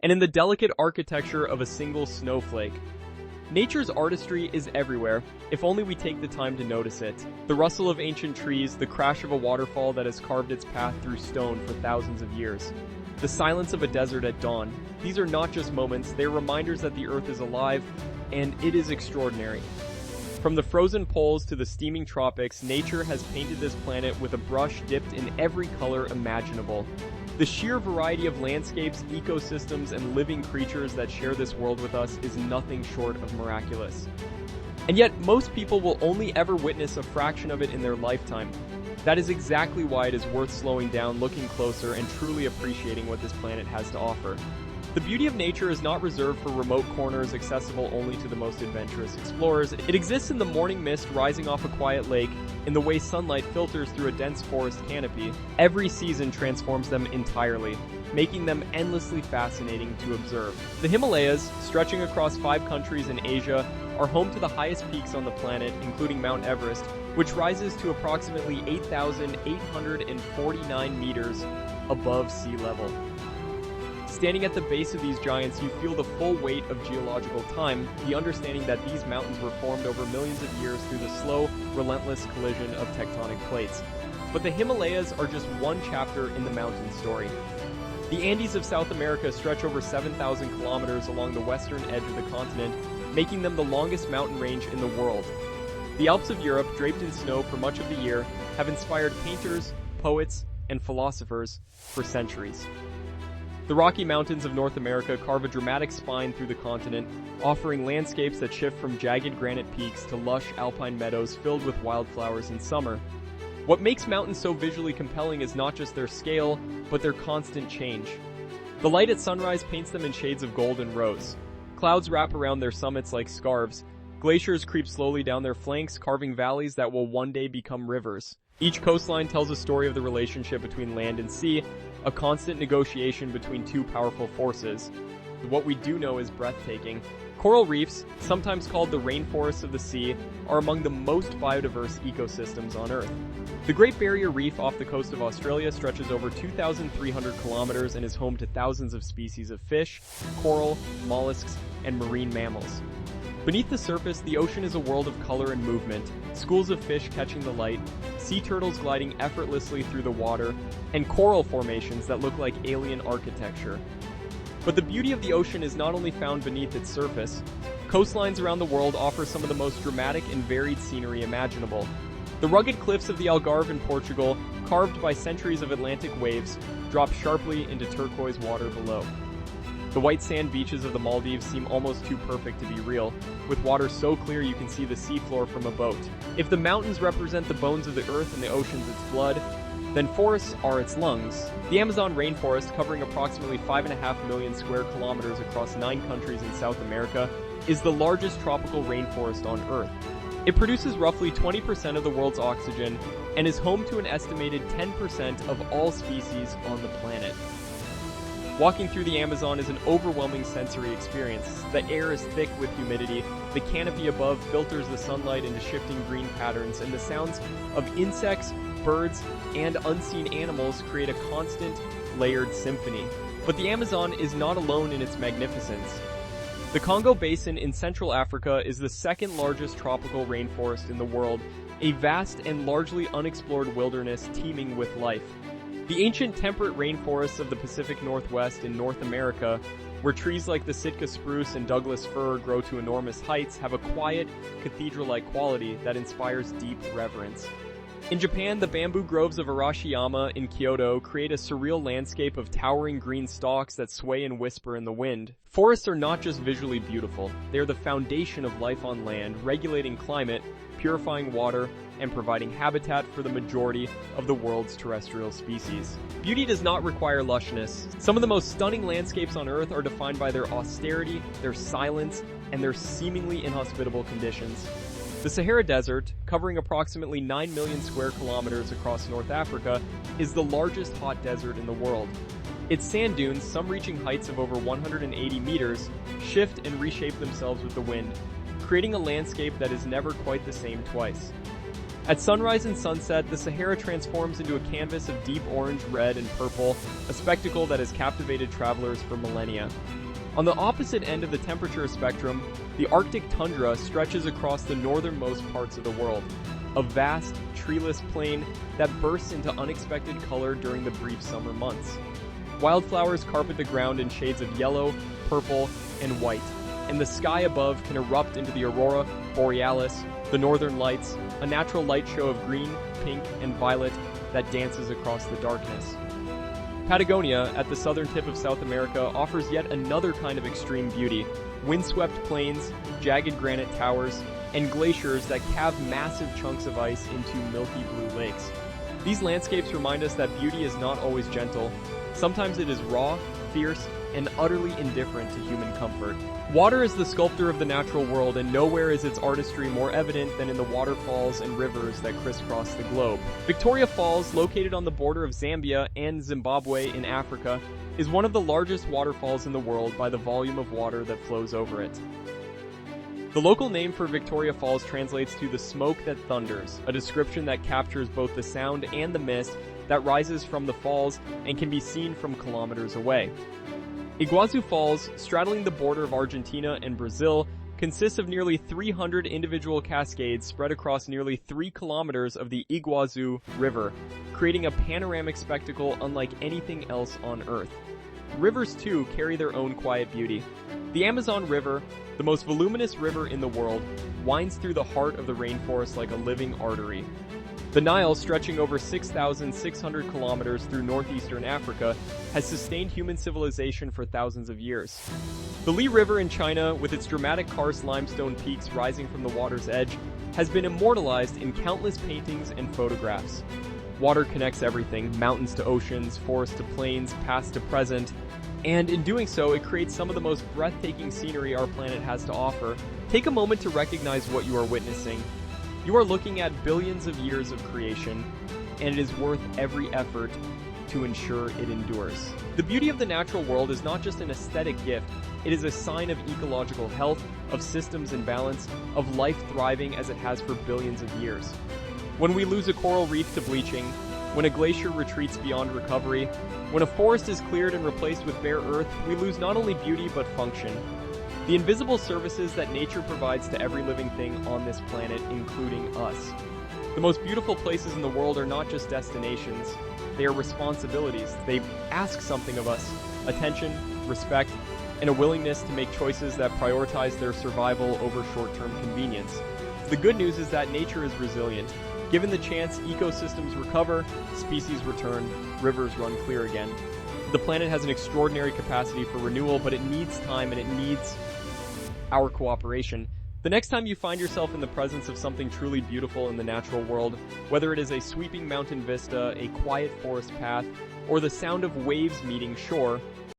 and in the delicate architecture of a single snowflake. Nature's artistry is everywhere, if only we take the time to notice it. The rustle of ancient trees, the crash of a waterfall that has carved its path through stone for thousands of years. The silence of a desert at dawn. These are not just moments, they are reminders that the Earth is alive, and it is extraordinary. From the frozen poles to the steaming tropics, nature has painted this planet with a brush dipped in every color imaginable. The sheer variety of landscapes, ecosystems, and living creatures that share this world with us is nothing short of miraculous. And yet, most people will only ever witness a fraction of it in their lifetime. That is exactly why it is worth slowing down, looking closer, and truly appreciating what this planet has to offer. The beauty of nature is not reserved for remote corners accessible only to the most adventurous explorers. It exists in the morning mist rising off a quiet lake, in the way sunlight filters through a dense forest canopy. Every season transforms them entirely, making them endlessly fascinating to observe. The Himalayas, stretching across 5 countries in Asia, are home to the highest peaks on the planet, including Mount Everest, which rises to approximately 8,849 meters above sea level. Standing at the base of these giants, you feel the full weight of geological time, the understanding that these mountains were formed over millions of years through the slow, relentless collision of tectonic plates. But the Himalayas are just one chapter in the mountain story. The Andes of South America stretch over 7,000 kilometers along the western edge of the continent, making them the longest mountain range in the world. The Alps of Europe, draped in snow for much of the year, have inspired painters, poets, and philosophers for centuries. The Rocky Mountains of North America carve a dramatic spine through the continent, offering landscapes that shift from jagged granite peaks to lush alpine meadows filled with wildflowers in summer. What makes mountains so visually compelling is not just their scale, but their constant change. The light at sunrise paints them in shades of gold and rose. Clouds wrap around their summits like scarves. Glaciers creep slowly down their flanks, carving valleys that will one day become rivers. Each coastline tells a story of the relationship between land and sea, a constant negotiation between two powerful forces. What we do know is breathtaking. Coral reefs, sometimes called the rainforests of the sea, are among the most biodiverse ecosystems on Earth. The Great Barrier Reef off the coast of Australia stretches over 2,300 kilometers and is home to thousands of species of fish, coral, mollusks, and marine mammals. Beneath the surface, the ocean is a world of color and movement, schools of fish catching the light, sea turtles gliding effortlessly through the water, and coral formations that look like alien architecture. But the beauty of the ocean is not only found beneath its surface. Coastlines around the world offer some of the most dramatic and varied scenery imaginable. The rugged cliffs of the Algarve in Portugal, carved by centuries of Atlantic waves, drop sharply into turquoise water below. The white sand beaches of the Maldives seem almost too perfect to be real, with water so clear you can see the seafloor from a boat. If the mountains represent the bones of the earth and the oceans its blood, then forests are its lungs. The Amazon rainforest, covering approximately 5.5 million square kilometers across 9 countries in South America, is the largest tropical rainforest on Earth. It produces roughly 20% of the world's oxygen and is home to an estimated 10% of all species on the planet. Walking through the Amazon is an overwhelming sensory experience. The air is thick with humidity, the canopy above filters the sunlight into shifting green patterns, and the sounds of insects, birds, and unseen animals create a constant, layered symphony. But the Amazon is not alone in its magnificence. The Congo Basin in Central Africa is the second largest tropical rainforest in the world, a vast and largely unexplored wilderness teeming with life. The ancient temperate rainforests of the Pacific Northwest in North America, where trees like the Sitka spruce and Douglas fir grow to enormous heights, have a quiet, cathedral-like quality that inspires deep reverence. In Japan, the bamboo groves of Arashiyama in Kyoto create a surreal landscape of towering green stalks that sway and whisper in the wind. Forests are not just visually beautiful, they are the foundation of life on land, regulating climate, purifying water, and providing habitat for the majority of the world's terrestrial species. Beauty does not require lushness. Some of the most stunning landscapes on Earth are defined by their austerity, their silence, and their seemingly inhospitable conditions. The Sahara Desert, covering approximately 9 million square kilometers across North Africa, is the largest hot desert in the world. Its sand dunes, some reaching heights of over 180 meters, shift and reshape themselves with the wind, creating a landscape that is never quite the same twice. At sunrise and sunset, the Sahara transforms into a canvas of deep orange, red, and purple, a spectacle that has captivated travelers for millennia. On the opposite end of the temperature spectrum, the Arctic tundra stretches across the northernmost parts of the world, a vast, treeless plain that bursts into unexpected color during the brief summer months. Wildflowers carpet the ground in shades of yellow, purple, and white, and the sky above can erupt into the aurora borealis, the northern lights, a natural light show of green, pink, and violet that dances across the darkness. Patagonia, at the southern tip of South America, offers yet another kind of extreme beauty: windswept plains, jagged granite towers, and glaciers that calve massive chunks of ice into milky blue lakes. These landscapes remind us that beauty is not always gentle. Sometimes it is raw, fierce, and utterly indifferent to human comfort. Water is the sculptor of the natural world, and nowhere is its artistry more evident than in the waterfalls and rivers that crisscross the globe. Victoria Falls, located on the border of Zambia and Zimbabwe in Africa, is one of the largest waterfalls in the world by the volume of water that flows over it. The local name for Victoria Falls translates to the smoke that thunders, a description that captures both the sound and the mist that rises from the falls and can be seen from kilometers away. Iguazu Falls, straddling the border of Argentina and Brazil, consists of nearly 300 individual cascades spread across nearly 3 kilometers of the Iguazu River, creating a panoramic spectacle unlike anything else on Earth. Rivers, too, carry their own quiet beauty. The Amazon River, the most voluminous river in the world, winds through the heart of the rainforest like a living artery. The Nile, stretching over 6,600 kilometers through northeastern Africa, has sustained human civilization for thousands of years. The Li River in China, with its dramatic karst limestone peaks rising from the water's edge, has been immortalized in countless paintings and photographs. Water connects everything, mountains to oceans, forest to plains, past to present, and in doing so, it creates some of the most breathtaking scenery our planet has to offer. Take a moment to recognize what you are witnessing. You are looking at billions of years of creation, and it is worth every effort to ensure it endures. The beauty of the natural world is not just an aesthetic gift, it is a sign of ecological health, of systems in balance, of life thriving as it has for billions of years. When we lose a coral reef to bleaching, when a glacier retreats beyond recovery, when a forest is cleared and replaced with bare earth, we lose not only beauty but function. The invisible services that nature provides to every living thing on this planet, including us. The most beautiful places in the world are not just destinations, they are responsibilities. They ask something of us: attention, respect, and a willingness to make choices that prioritize their survival over short-term convenience. The good news is that nature is resilient. Given the chance, ecosystems recover, species return, rivers run clear again. The planet has an extraordinary capacity for renewal, but it needs time and it needs our cooperation. The next time you find yourself in the presence of something truly beautiful in the natural world, whether it is a sweeping mountain vista, a quiet forest path, or the sound of waves meeting shore,